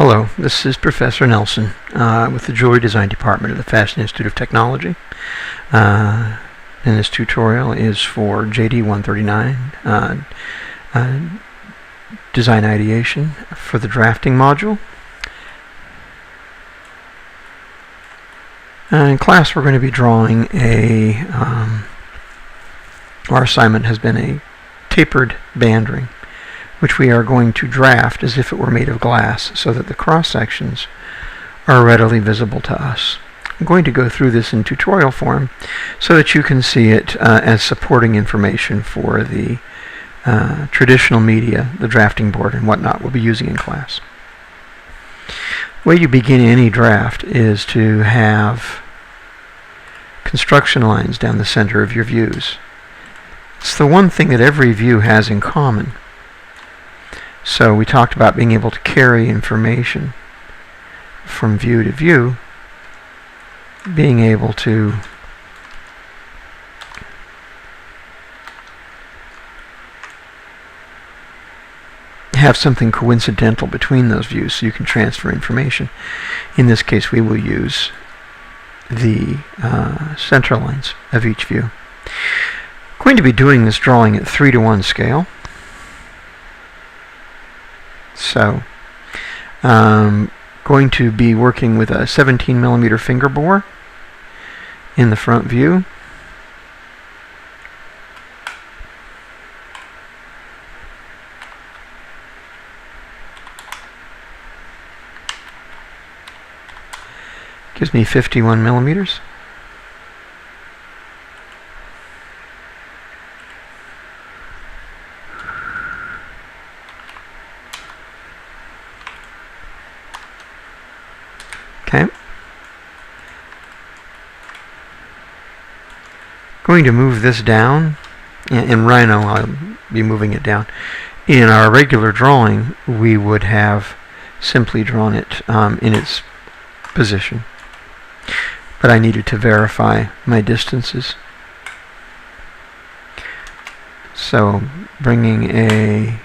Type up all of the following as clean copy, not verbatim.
Hello, this is Professor Nelson with the Jewelry Design Department of the Fashion Institute of Technology. And this tutorial is for JD139 Design Ideation for the Drafting module. In class we're going to be drawing our assignment has been a tapered band ring, which we are going to draft as if it were made of glass so that the cross sections are readily visible to us. I'm going to go through this in tutorial form so that you can see it as supporting information for the traditional media, the drafting board and whatnot we'll be using in class. The way you begin any draft is to have construction lines down the center of your views. It's the one thing that every view has in common. So we talked about being able to carry information from view to view, being able to have something coincidental between those views so you can transfer information. In this case we will use the center lines of each view. I'm going to be doing this drawing at 3:1 scale. So, going to be working with a 17mm finger bore in the front view. Gives me 51mm. Okay. Going to move this down. In Rhino, I'll be moving it down. In our regular drawing, we would have simply drawn it in its position. But I needed to verify my distances. So, bringing a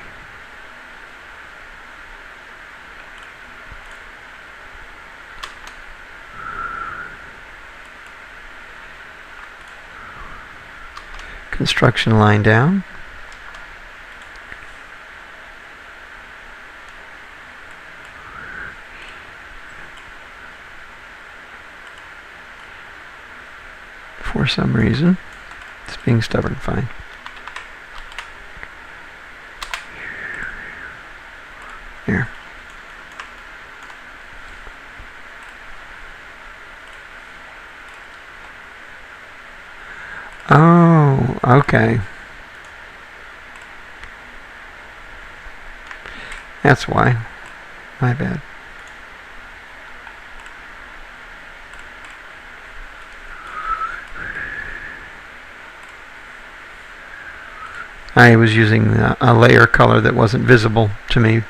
construction line down. For some reason, it's being stubborn. Fine. Here. Oh, okay. That's why. My bad. I was using a layer color that wasn't visible to me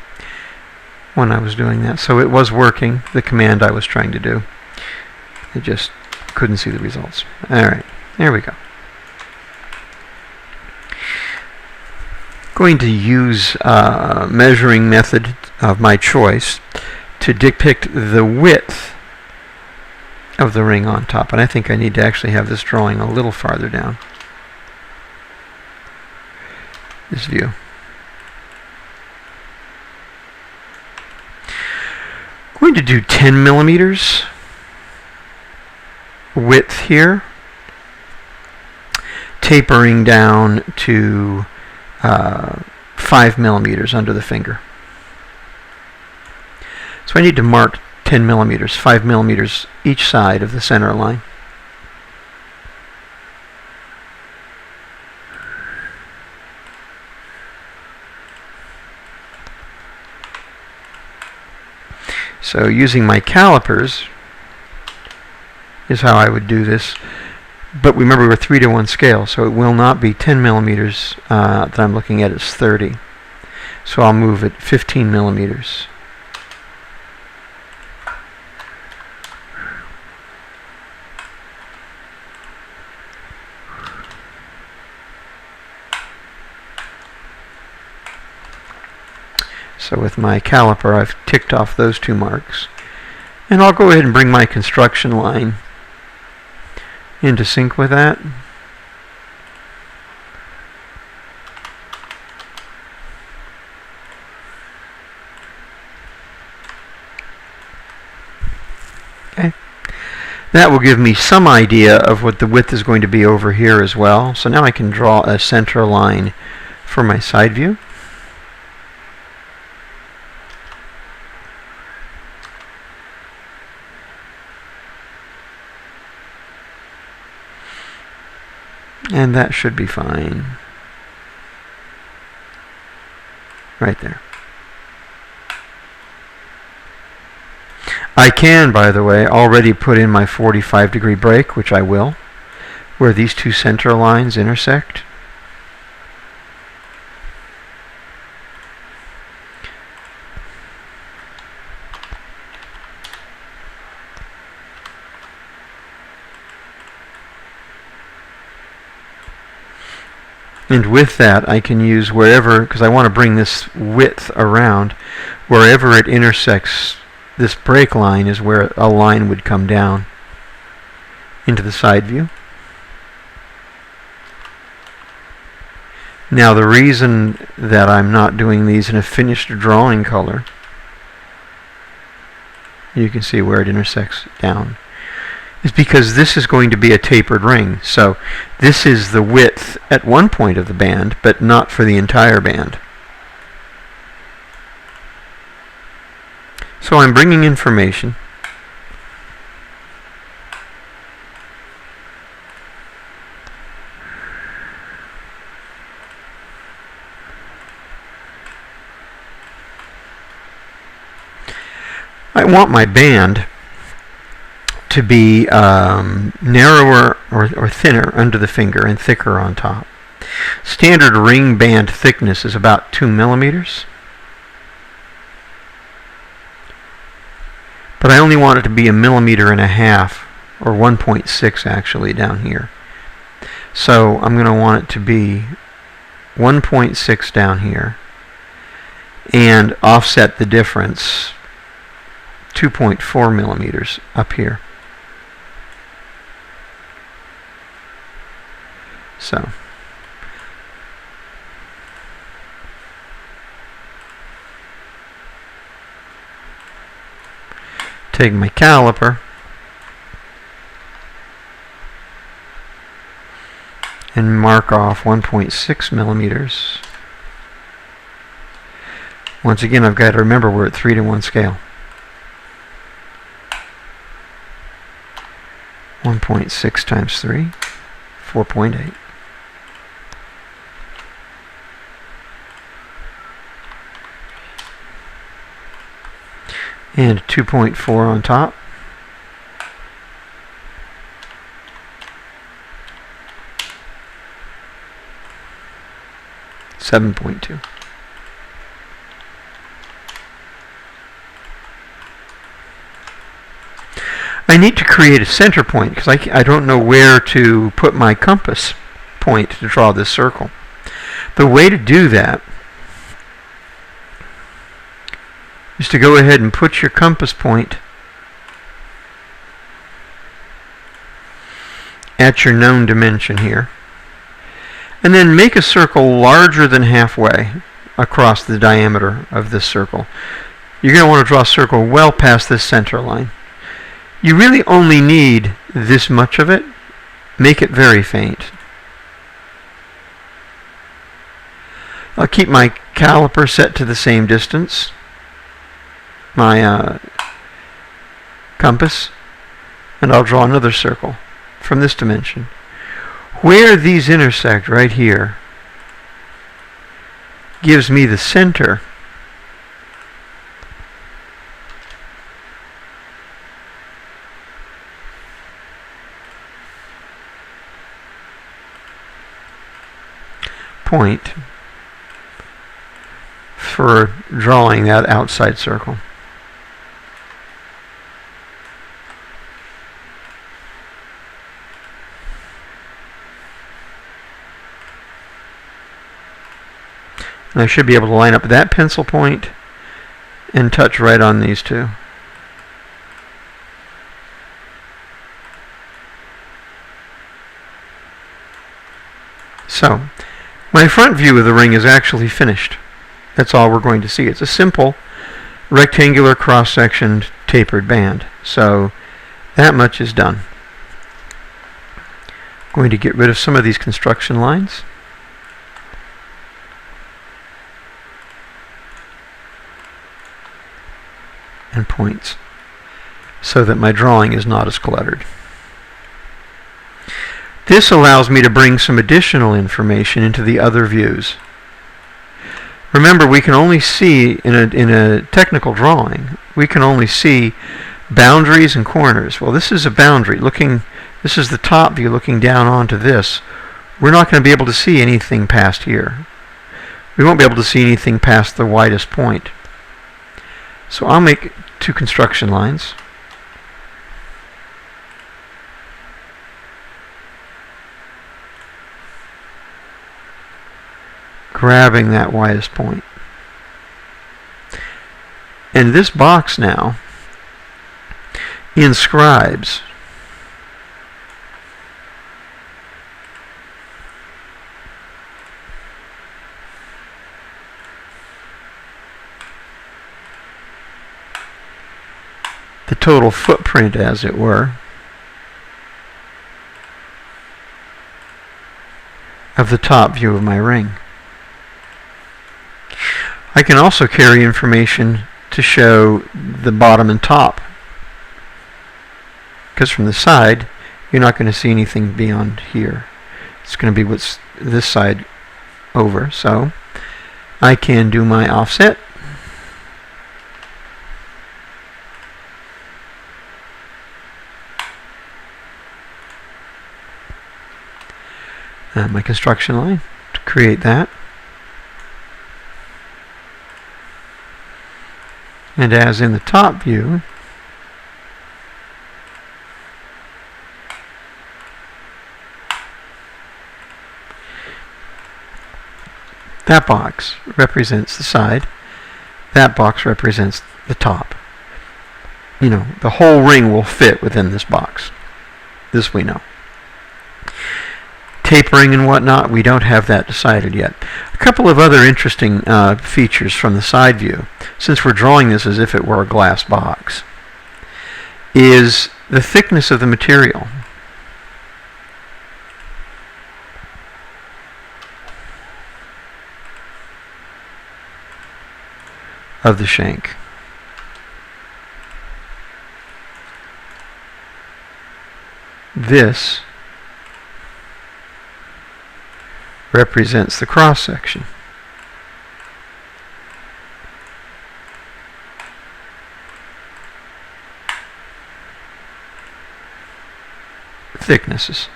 when I was doing that. So it was working, the command I was trying to do. I just couldn't see the results. Alright, there we go. Going to use a measuring method of my choice to depict the width of the ring on top. And I think I need to actually have this drawing a little farther down. This view. I'm going to do 10mm width here, tapering down to 5mm under the finger. So I need to mark 10mm, 5mm each side of the center line. So using my calipers is how I would do this. But remember, we're 3:1 scale, so it will not be 10mm that I'm looking at. It's 30. So I'll move it 15mm. So with my caliper, I've ticked off those 2 marks. And I'll go ahead and bring my construction line into sync with that. Okay. That will give me some idea of what the width is going to be over here as well. So now I can draw a center line for my side view. And that should be fine. Right there. I can, by the way, already put in my 45-degree break, which I will, where these 2 center lines intersect. And with that, I can use wherever, because I want to bring this width around, wherever it intersects this break line is where a line would come down into the side view. Now the reason that I'm not doing these in a finished drawing color, you can see where it intersects down, is because this is going to be a tapered ring. So this is the width at one point of the band, but not for the entire band. So I'm bringing information. I want my band to be narrower or thinner under the finger and thicker on top. Standard ring band thickness is about 2 millimeters. But I only want it to be 1.5 millimeters, or 1.6 actually down here. So I'm going to want it to be 1.6 down here and offset the difference 2.4 millimeters up here. So take my caliper and mark off 1.6 millimeters. Once again, I've got to remember we're at 3:1 scale. 1.6 times 3, 4.8. And 2.4 on top. $7.2. I need to create a center point because I don't know where to put my compass point to draw this circle. The way to do that is to go ahead and put your compass point at your known dimension here, and then make a circle larger than halfway across the diameter of this circle. You're going to want to draw a circle well past this center line. You really only need this much of it. Make it very faint. I'll keep my caliper set to the same distance, my compass, and I'll draw another circle from this dimension. Where these intersect right here gives me the center point for drawing that outside circle. And I should be able to line up that pencil point and touch right on these two. So, my front view of the ring is actually finished. That's all we're going to see. It's a simple rectangular cross-sectioned tapered band. So that much is done. I'm going to get rid of some of these construction lines. And points so that my drawing is not as cluttered. This allows me to bring some additional information into the other views. Remember, we can only see, in a technical drawing, we can only see boundaries and corners. Well, this is a boundary. This is the top view looking down onto this. We're not going to be able to see anything past here. We won't be able to see anything past the widest point. So I'll make two construction lines. Grabbing that widest point. And this box now inscribes the total footprint, as it were, of the top view of my ring. I can also carry information to show the bottom and top, because from the side you're not going to see anything beyond here. It's going to be what's this side over. So I can do my offset, my construction line to create that. And as in the top view, that box represents the side, that box represents the top. You know, the whole ring will fit within this box. This we know. Tapering and whatnot, we don't have that decided yet. A couple of other interesting features from the side view, since we're drawing this as if it were a glass box, is the thickness of the material. Of the shank. This represents the cross section. Thicknesses.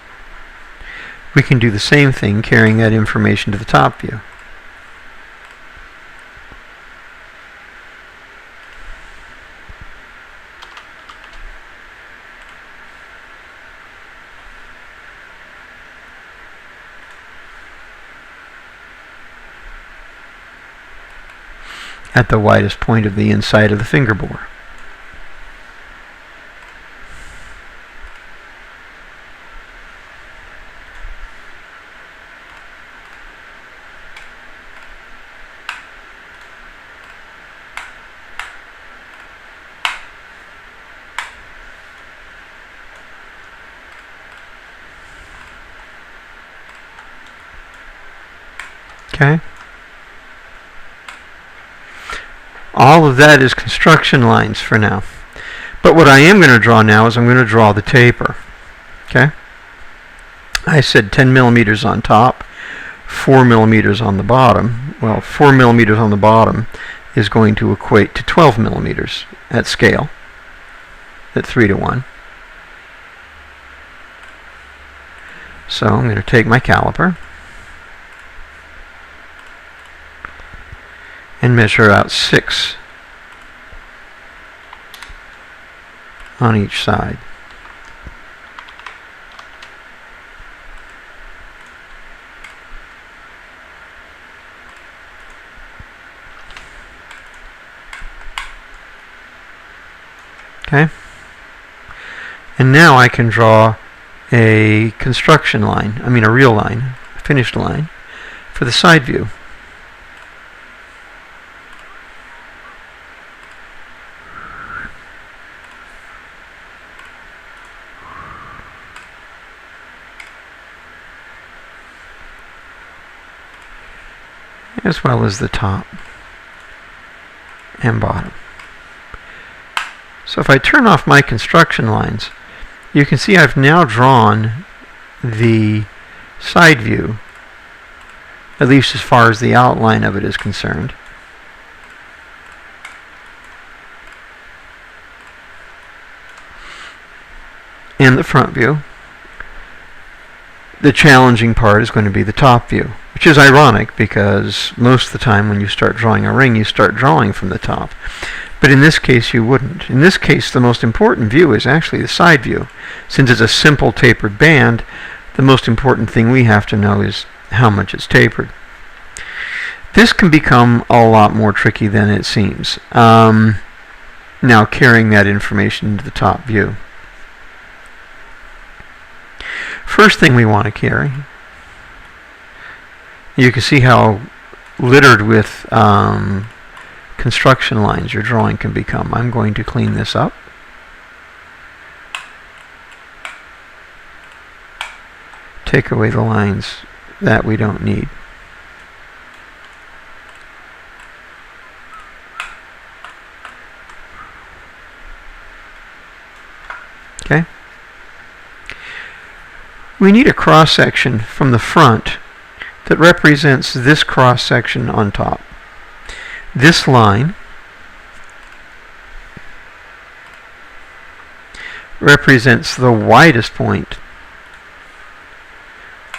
We can do the same thing carrying that information to the top view. At the widest point of the inside of the finger bore. Okay. All of that is construction lines for now. But what I am going to draw now is I'm going to draw the taper. Okay? I said 10 millimeters on top, 4 millimeters on the bottom. Well, 4 millimeters on the bottom is going to equate to 12 millimeters at scale, at 3:1. So I'm going to take my caliper and measure out 6 on each side. Okay? And now I can draw a construction line, a real line, a finished line, for the side view. As well as the top and bottom. So if I turn off my construction lines, you can see I've now drawn the side view, at least as far as the outline of it is concerned. And the front view. The challenging part is going to be the top view, which is ironic because most of the time when you start drawing a ring, you start drawing from the top. But in this case, you wouldn't. In this case, the most important view is actually the side view. Since it's a simple tapered band, the most important thing we have to know is how much it's tapered. This can become a lot more tricky than it seems. Now carrying that information into the top view. First thing we want to carry, you can see how littered with construction lines your drawing can become. I'm going to clean this up. Take away the lines that we don't need. Okay? We need a cross-section from the front that represents this cross-section on top. This line represents the widest point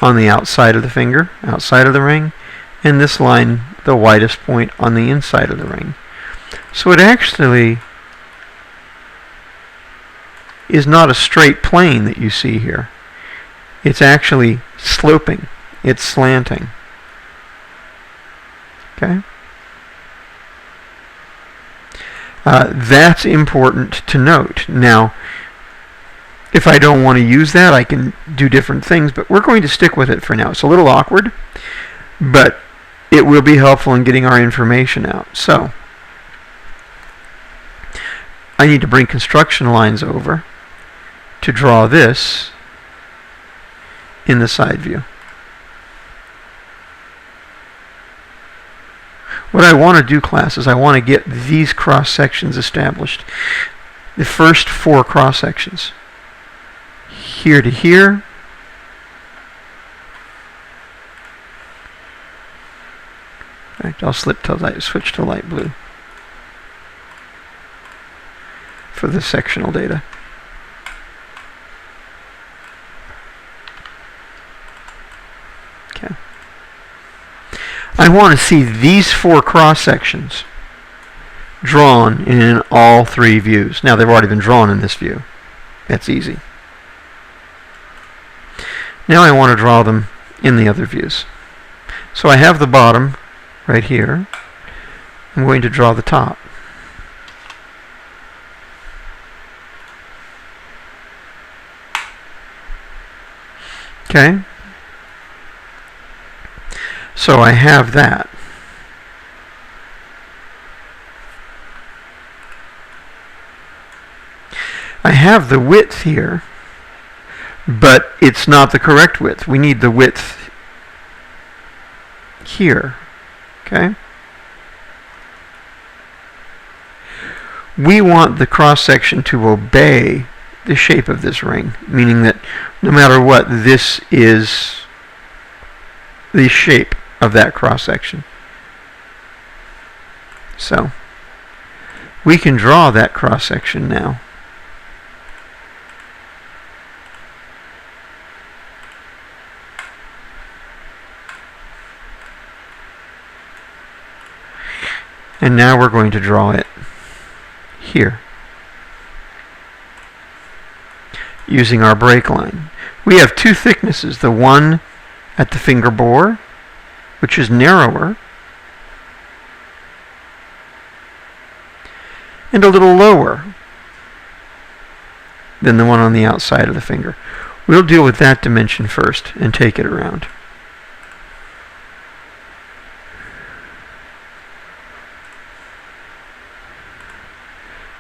on the outside of the finger, outside of the ring, and this line the widest point on the inside of the ring. So it actually is not a straight plane that you see here. It's actually sloping. It's slanting. Okay? That's important to note. Now, if I don't want to use that, I can do different things, but we're going to stick with it for now. It's a little awkward, but it will be helpful in getting our information out. So, I need to bring construction lines over to draw this in the side view. What I want to do, class, is I want to get these cross sections established. The first 4 cross sections. Here to here. In fact, I'll switch to light blue for the sectional data. Okay. I want to see these 4 cross sections drawn in all 3 views. Now, they've already been drawn in this view. That's easy. Now I want to draw them in the other views. So I have the bottom right here. I'm going to draw the top. Okay? So I have that. I have the width here, but it's not the correct width. We need the width here. Okay? We want the cross-section to obey the shape of this ring, meaning that no matter what, this is the shape of that cross-section. So, we can draw that cross-section now. And now we're going to draw it here using our break line. We have 2 thicknesses, the one at the finger bore, which is narrower, and a little lower, than the one on the outside of the finger. We'll deal with that dimension first and take it around.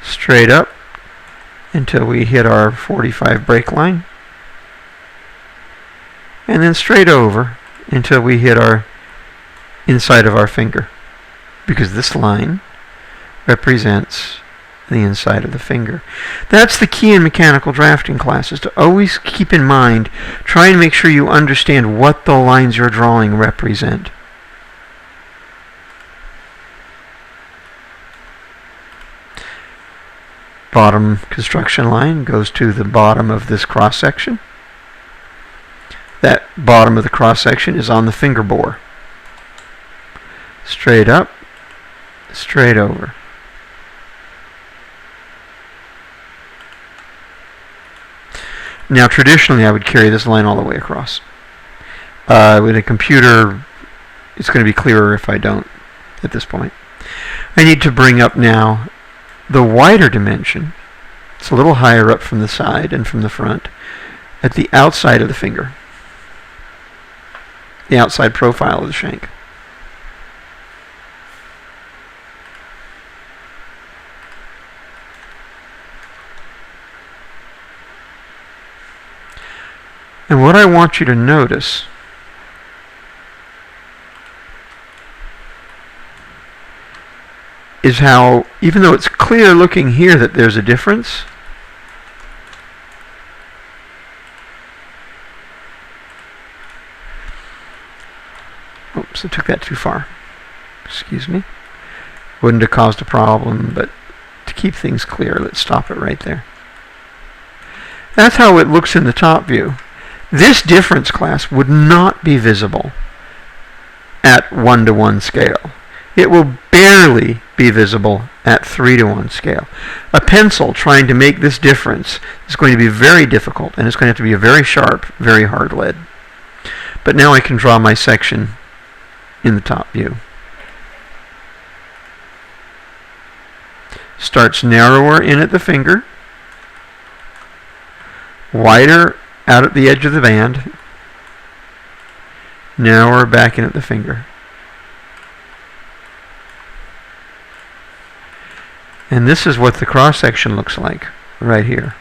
Straight up until we hit our 45 break line, and then straight over until we hit our inside of our finger, because this line represents the inside of the finger. That's the key in mechanical drafting classes, to always keep in mind, try and make sure you understand what the lines you're drawing represent. Bottom construction line goes to the bottom of this cross section. That bottom of the cross section is on the finger bore. Straight up, straight over. Now traditionally I would carry this line all the way across. With a computer, it's going to be clearer if I don't at this point. I need to bring up now the wider dimension. It's a little higher up from the side and from the front, at the outside of the finger, the outside profile of the shank. And what I want you to notice is how, even though it's clear looking here that there's a difference, oops, I took that too far. Excuse me. Wouldn't have caused a problem, but to keep things clear, let's stop it right there. That's how it looks in the top view. This difference, class, would not be visible at 1:1 scale. It will barely be visible at 3:1 scale. A pencil trying to make this difference is going to be very difficult, and it's going to have to be a very sharp, very hard lead. But now I can draw my section in the top view. Starts narrower in at the finger, wider out at the edge of the band, narrower back in at the finger. And this is what the cross section looks like right here.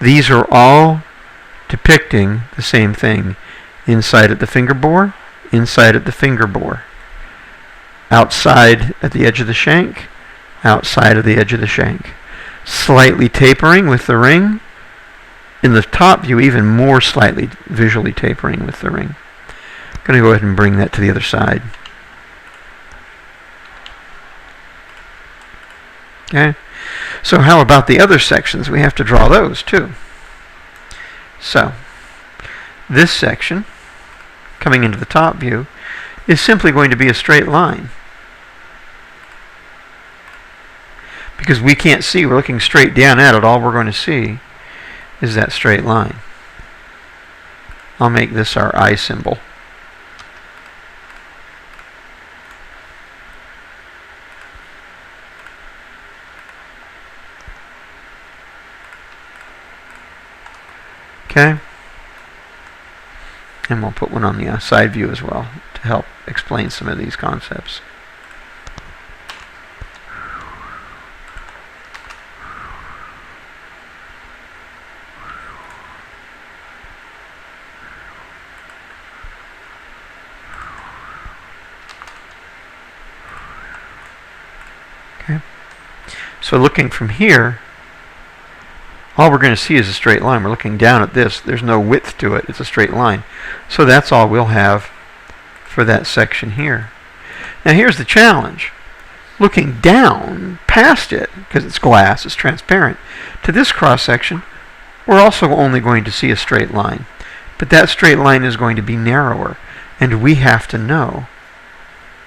These are all depicting the same thing. Inside at the finger bore, inside at the finger bore. Outside at the edge of the shank, outside of the edge of the shank. Slightly tapering with the ring. In the top view, even more slightly visually tapering with the ring. I'm going to go ahead and bring that to the other side. Okay, so how about the other sections? We have to draw those too. So, this section, coming into the top view, is simply going to be a straight line. Because we can't see, we're looking straight down at it, all we're going to see is that straight line. I'll make this our I symbol. Okay, and we'll put one on the side view as well to help explain some of these concepts. Okay, so looking from here, all we're going to see is a straight line. We're looking down at this. There's no width to it. It's a straight line. So that's all we'll have for that section here. Now here's the challenge. Looking down past it, because it's glass, it's transparent, to this cross section, we're also only going to see a straight line. But that straight line is going to be narrower, and we have to know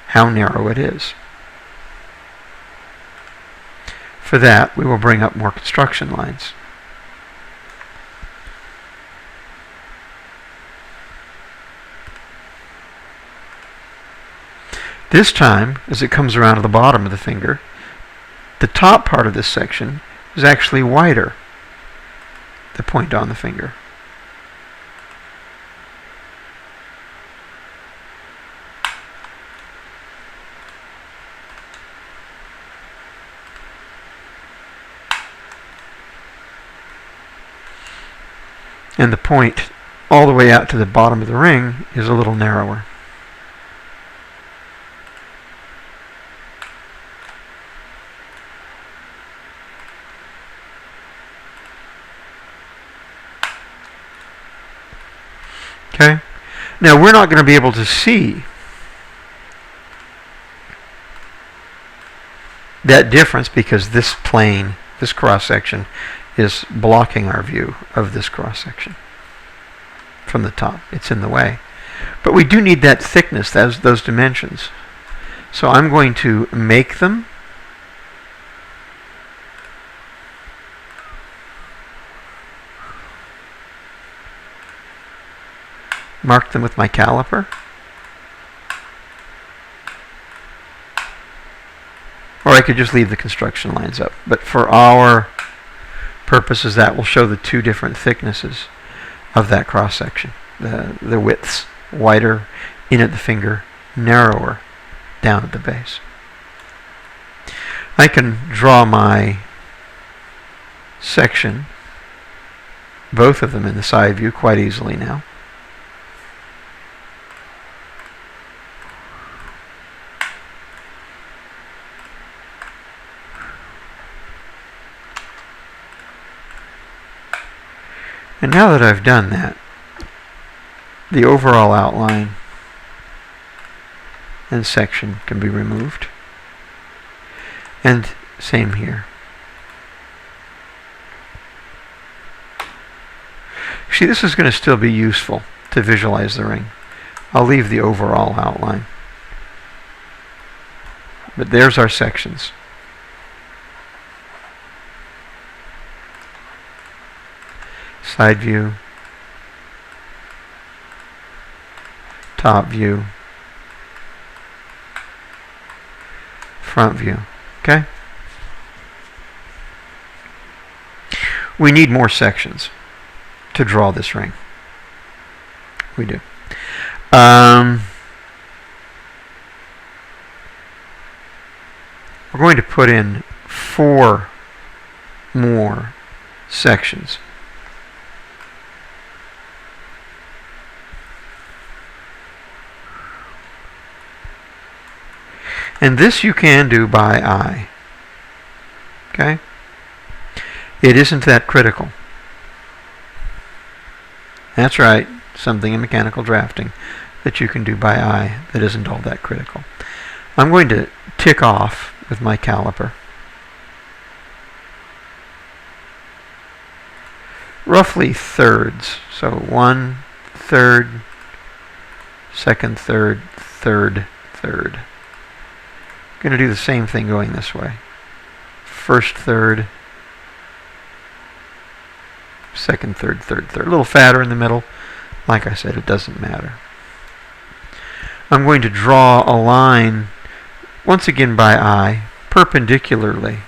how narrow it is. For that, we will bring up more construction lines. This time, as it comes around to the bottom of the finger, the top part of this section is actually wider the point on the finger. And the point all the way out to the bottom of the ring is a little narrower. Okay? Now we're not going to be able to see that difference because this plane, this cross-section, is blocking our view of this cross-section from the top. It's in the way. But we do need that thickness, those dimensions. So I'm going to make them. Mark them with my caliper. Or I could just leave the construction lines up. But for our purposes, that will show the two different thicknesses of that cross-section. The widths, wider in at the finger, narrower down at the base. I can draw my section, both of them in the side view, quite easily now. And now that I've done that, the overall outline and section can be removed. And same here. See, this is going to still be useful to visualize the ring. I'll leave the overall outline. But there's our sections. Side view, top view, front view. Okay? We need more sections to draw this ring. We do. We're going to put in 4 more sections. And this you can do by eye. Okay? It isn't that critical. That's right, something in mechanical drafting that you can do by eye that isn't all that critical. I'm going to tick off with my caliper. Roughly thirds. So 1 third, second third, third, third. Going to do the same thing going this way. First third, second third, third third. A little fatter in the middle. Like I said, it doesn't matter. I'm going to draw a line, once again by eye, perpendicularly.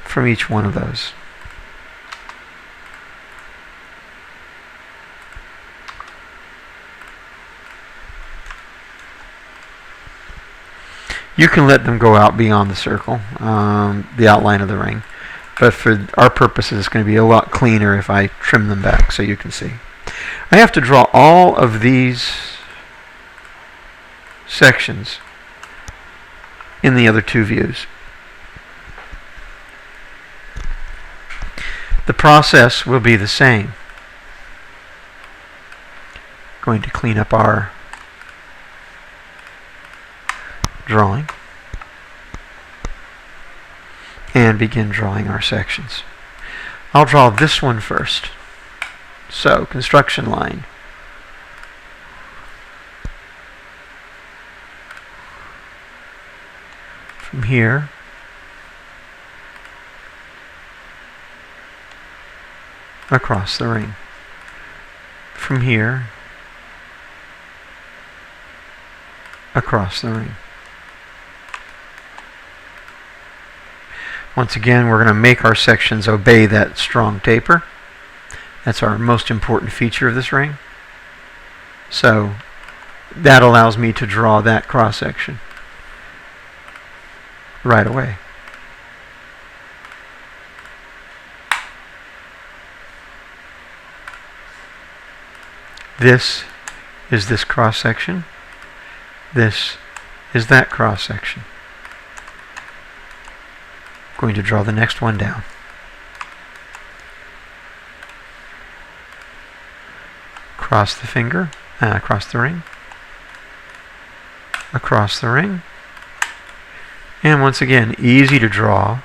From each one of those. You can let them go out beyond the circle, the outline of the ring, but for our purposes it's going to be a lot cleaner if I trim them back so you can see. I have to draw all of these sections in the other 2 views. The process will be the same. Going to clean up our drawing and begin drawing our sections. I'll draw this one first. So, construction line. From here across the ring. From here across the ring. Once again, we're going to make our sections obey that strong taper. That's our most important feature of this ring. So that allows me to draw that cross section right away. This is this cross section. This is that cross section. I'm going to draw the next one down. Across the finger, across the ring, across the ring, and once again, easy to draw.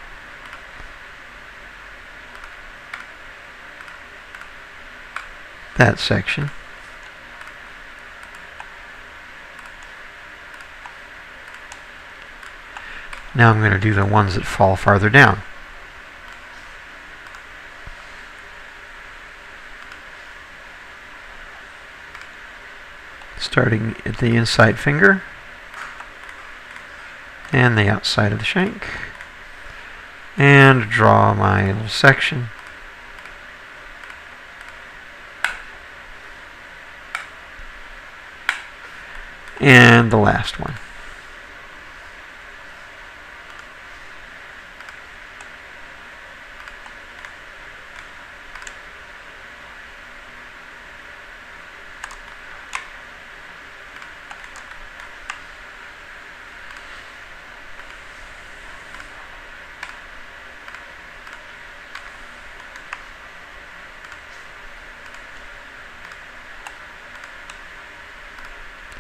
That section. Now I'm going to do the ones that fall farther down. Starting at the inside finger and the outside of the shank, and draw my little section. And the last one.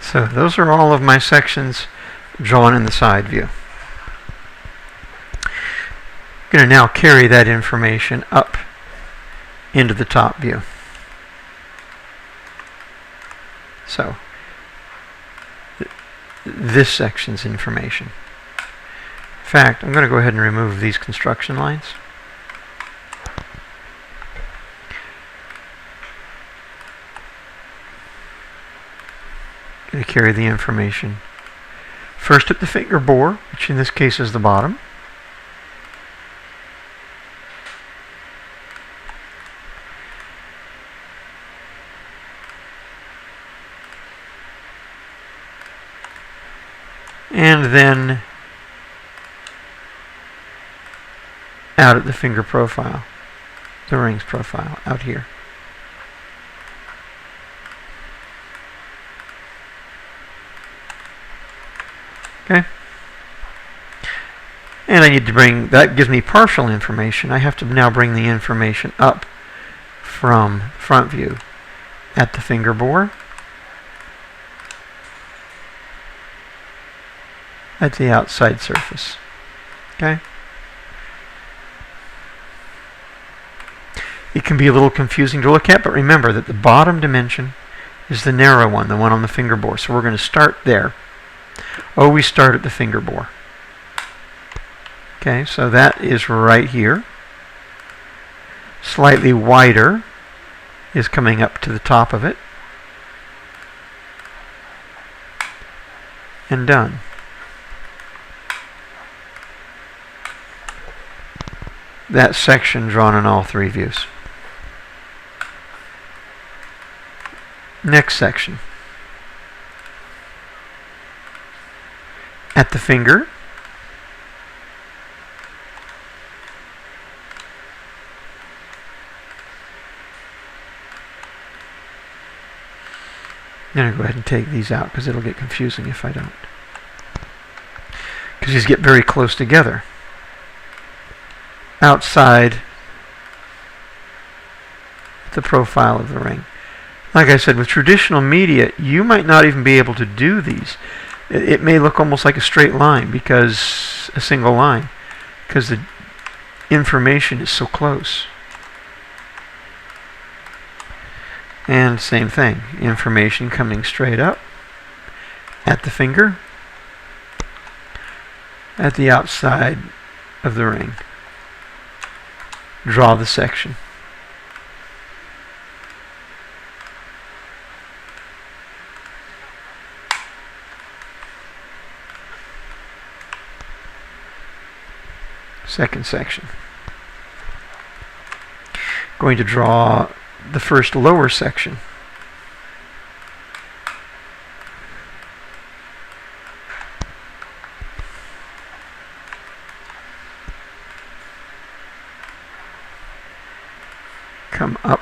So those are all of my sections drawn in the side view. I'm going to now carry that information up into the top view. So this section's information. In fact, I'm going to go ahead and remove these construction lines. Going to carry the information first at the finger bore, which in this case is the bottom. And then out at the finger profile, the ring's profile, out here. Okay. And I need to bring, that gives me partial information. I have to now bring the information up from front view at the finger bore, at the outside surface. Okay. It can be a little confusing to look at, but remember that the bottom dimension is the narrow one, the one on the finger bore. So we're going to start there. Always start at the finger bore. Okay, so that is right here. Slightly wider is coming up to the top of it. And done. That section drawn in all three views. Next section. At the finger, I'm going to go ahead and take these out because it'll get confusing if I don't. Because these get very close together. Outside the profile of the ring. Like I said, with traditional media, you might not even be able to do these. It may look almost like a straight line, because a single line, because the information is so close. And same thing, information coming straight up at the finger, at the outside of the ring. Draw the section. second section. Going to draw the first lower section. Come up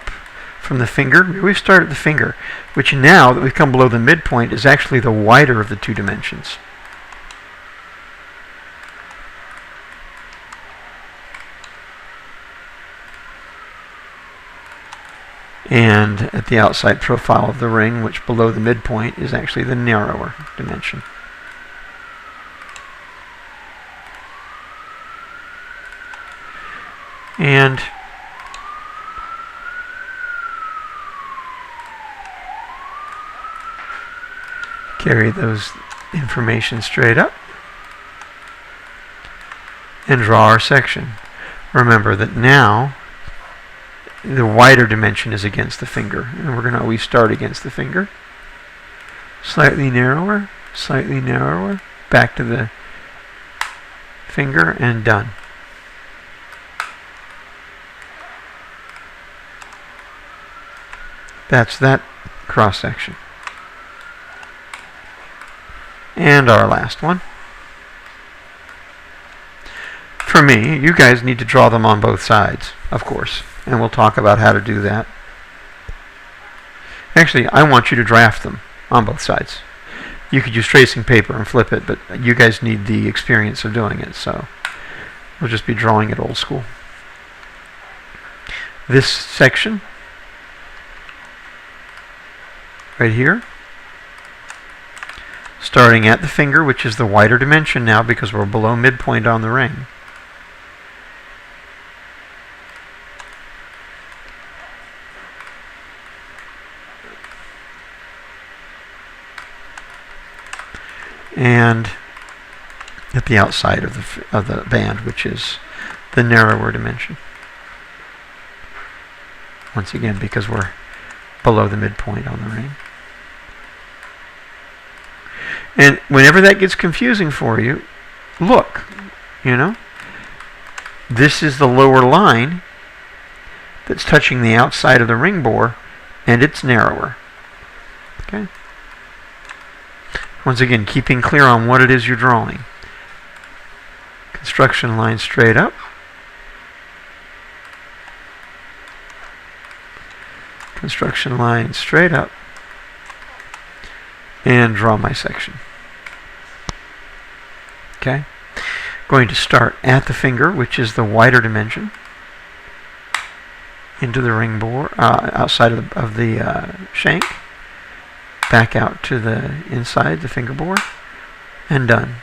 from the finger. We start at the finger, which now that we've come below the midpoint is actually the wider of the two dimensions. And at the outside profile of the ring, which below the midpoint is actually the narrower dimension. And carry those information straight up and draw our section. Remember that now the wider dimension is against the finger, and we're going to always start against the finger. Slightly narrower, back to the finger, and done. That's that cross section. And our last one. For me, you guys need to draw them on both sides, of course, and we'll talk about how to do that. Actually, I want you to draft them on both sides. You could use tracing paper and flip it, but you guys need the experience of doing it, so we'll just be drawing it old school. This section, right here, starting at the finger, which is the wider dimension now because we're below midpoint on the ring. And at the outside of the band, which is the narrower dimension. Once again, because we're below the midpoint on the ring. And whenever that gets confusing for you, look, this is the lower line that's touching the outside of the ring bore, and it's narrower. Okay? Once again, keeping clear on what it is you're drawing. Construction line straight up. Construction line straight up. And draw my section. Okay? Going to start at the finger, which is the wider dimension, into the ring bore, outside of the shank. Back out to the inside, the finger bore, and done.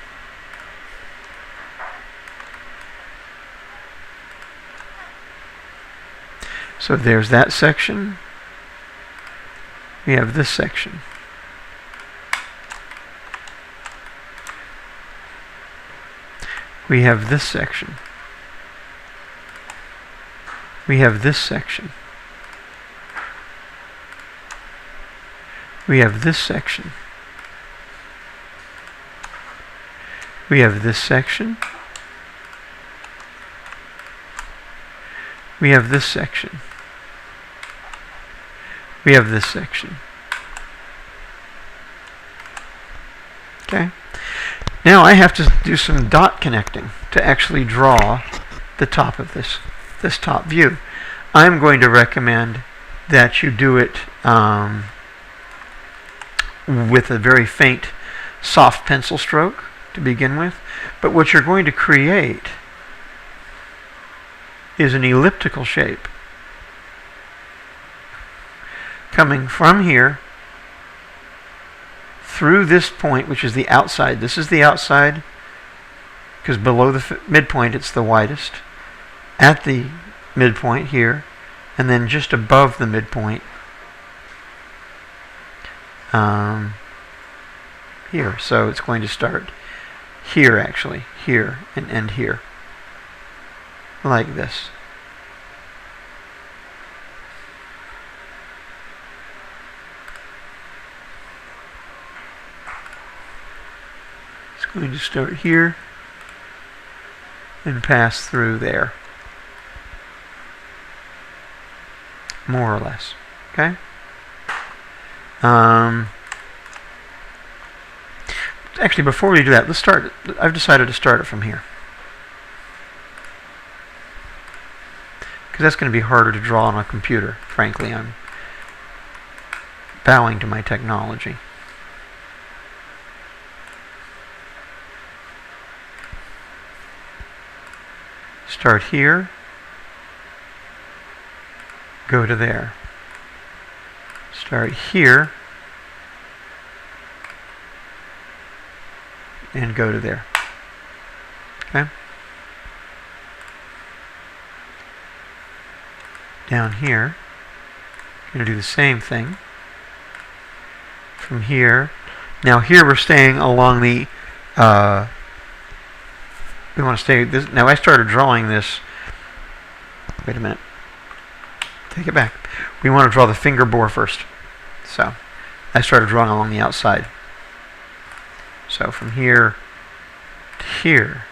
So there's that section. We have this section. We have this section. We have this section. We have this section. We have this section. We have this section. We have this section. Okay? Now I have to do some dot connecting to actually draw the top of this top view. I'm going to recommend that you do it with a very faint, soft pencil stroke to begin with. But what you're going to create is an elliptical shape coming from here through this point, which is the outside. This is the outside because below the midpoint it's the widest. At the midpoint here, and then just above the midpoint here. So it's going to start here, actually, here, and end here, like this. It's going to start here and pass through there. More or less. Okay? Actually, before we do that, let's start. I've decided to start it from here, because that's going to be harder to draw on a computer. Frankly, I'm bowing to my technology. Start here, go to there. Start here, and go to there. Okay? Down here, I'm going to do the same thing. From here. Now here we're staying along the, we want to stay, this. Now I started drawing this, wait a minute, take it back. We want to draw the finger bore first. So, I started drawing along the outside. So from here to here,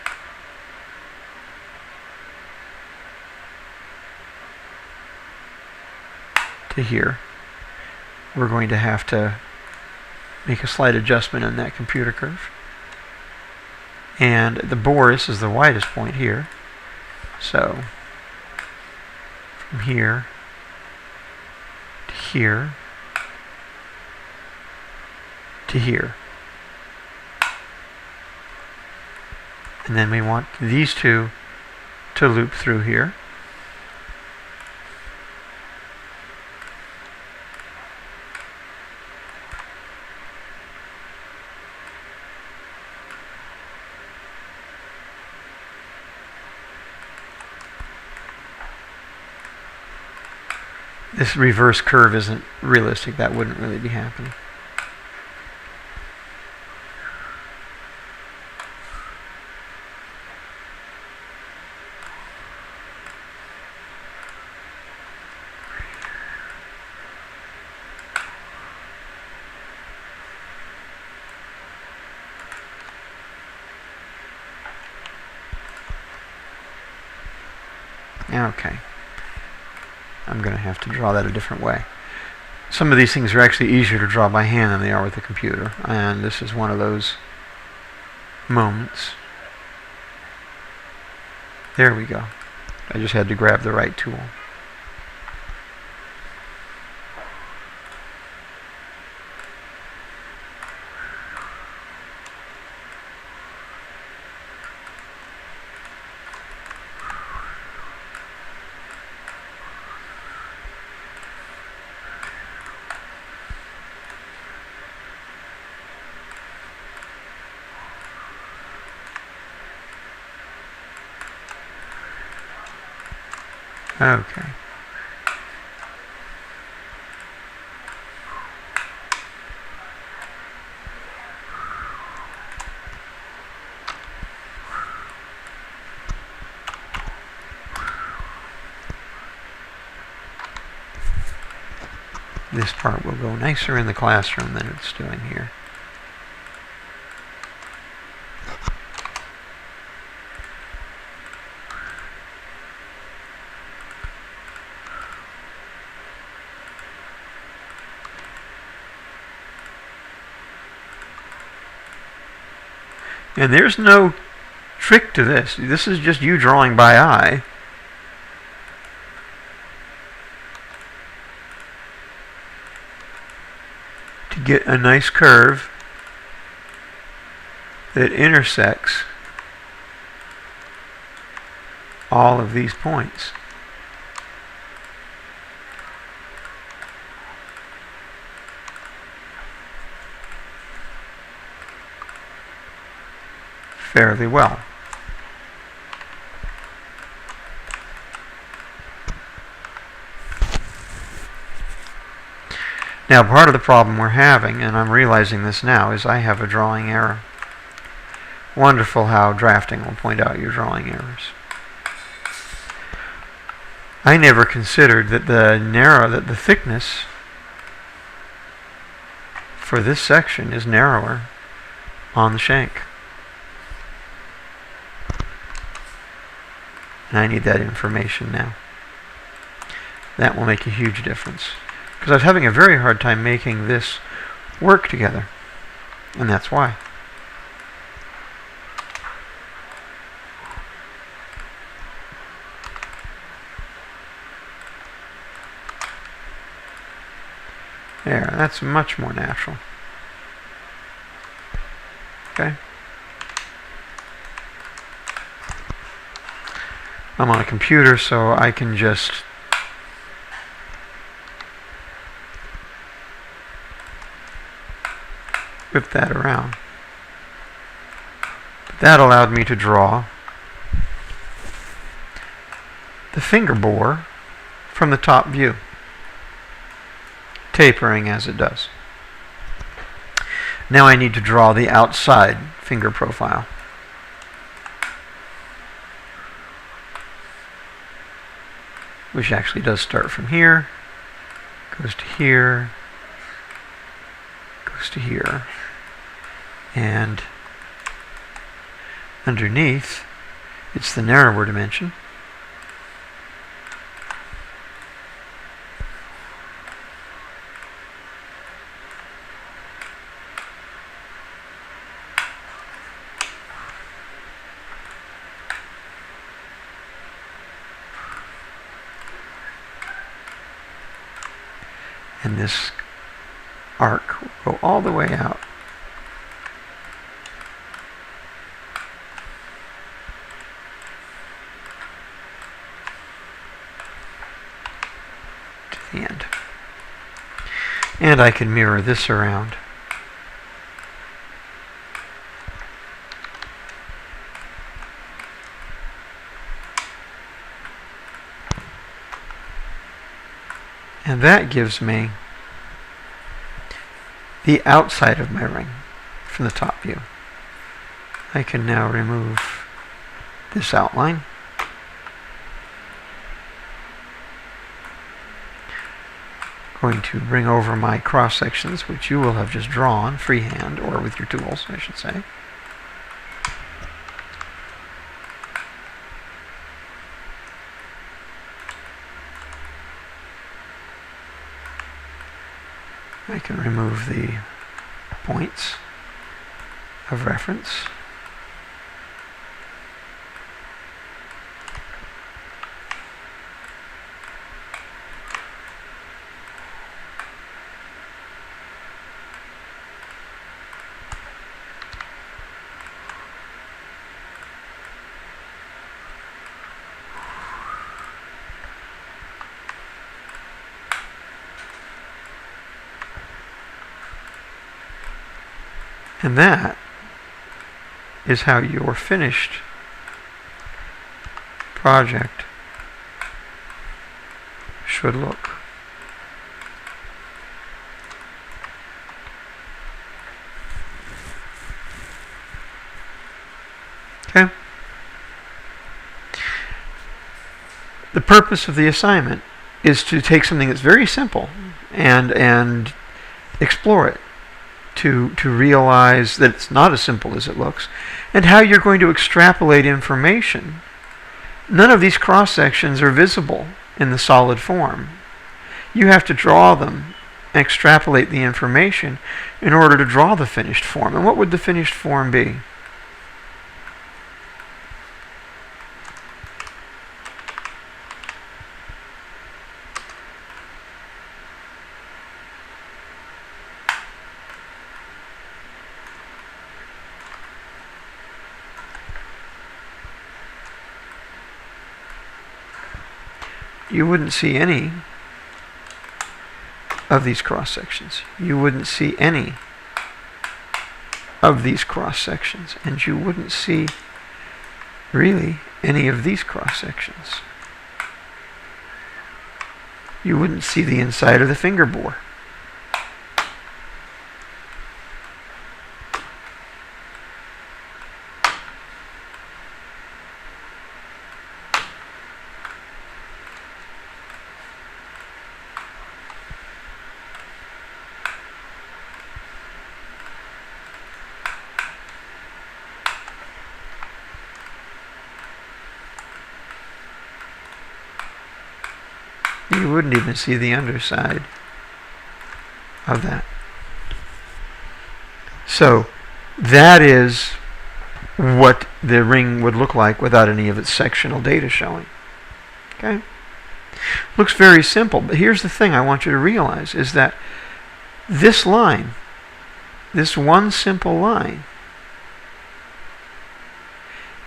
to here, we're going to have to make a slight adjustment in that computer curve. And the bore, this is the widest point here. So from here to here to here. And then we want these two to loop through here. This reverse curve isn't realistic. That wouldn't really be happening. Okay. I'm going to have to draw that a different way. Some of these things are actually easier to draw by hand than they are with the computer, and this is one of those moments. There we go. I just had to grab the right tool. Okay. This part will go nicer in the classroom than it's doing here. And there's no trick to this. This is just you drawing by eye. To get a nice curve that intersects all of these points. Fairly well. Now, part of the problem we're having, and I'm realizing this now, is I have a drawing error. Wonderful how drafting will point out your drawing errors. I never considered that the thickness for this section is narrower on the shank. And I need that information now. That will make a huge difference. Because I was having a very hard time making this work together. And that's why. There, that's much more natural. Okay. I'm on a computer, so I can just whip that around. That allowed me to draw the finger bore from the top view, tapering as it does. Now I need to draw the outside finger profile. Which actually does start from here, goes to here, goes to here, and underneath it's the narrower dimension. And this arc will go all the way out. To the end. And I can mirror this around. And that gives me the outside of my ring from the top view. I can now remove this outline. Going to bring over my cross sections, which you will have just drawn freehand, or with your tools, I should say. I can remove the points of reference. And that is how your finished project should look. Okay? The purpose of the assignment is to take something that's very simple and explore it. To realize that it's not as simple as it looks, and how you're going to extrapolate information. None of these cross sections are visible in the solid form. You have to draw them and extrapolate the information in order to draw the finished form. And what would the finished form be? You wouldn't see any of these cross sections. You wouldn't see any of these cross sections. And you wouldn't see really any of these cross sections. You wouldn't see the inside of the finger bore. You wouldn't even see the underside of that. So that is what the ring would look like without any of its sectional data showing. Okay? Looks very simple, but here's the thing I want you to realize is that this line, this one simple line,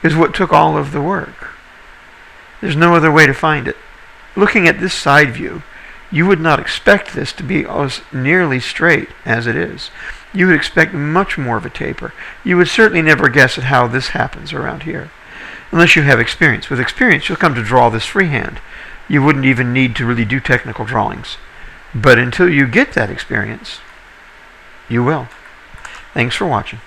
is what took all of the work. There's no other way to find it. Looking at this side view, you would not expect this to be as nearly straight as it is. You would expect much more of a taper. You would certainly never guess at how this happens around here, unless you have experience. With experience, you'll come to draw this freehand. You wouldn't even need to really do technical drawings. But until you get that experience, you will. Thanks for watching.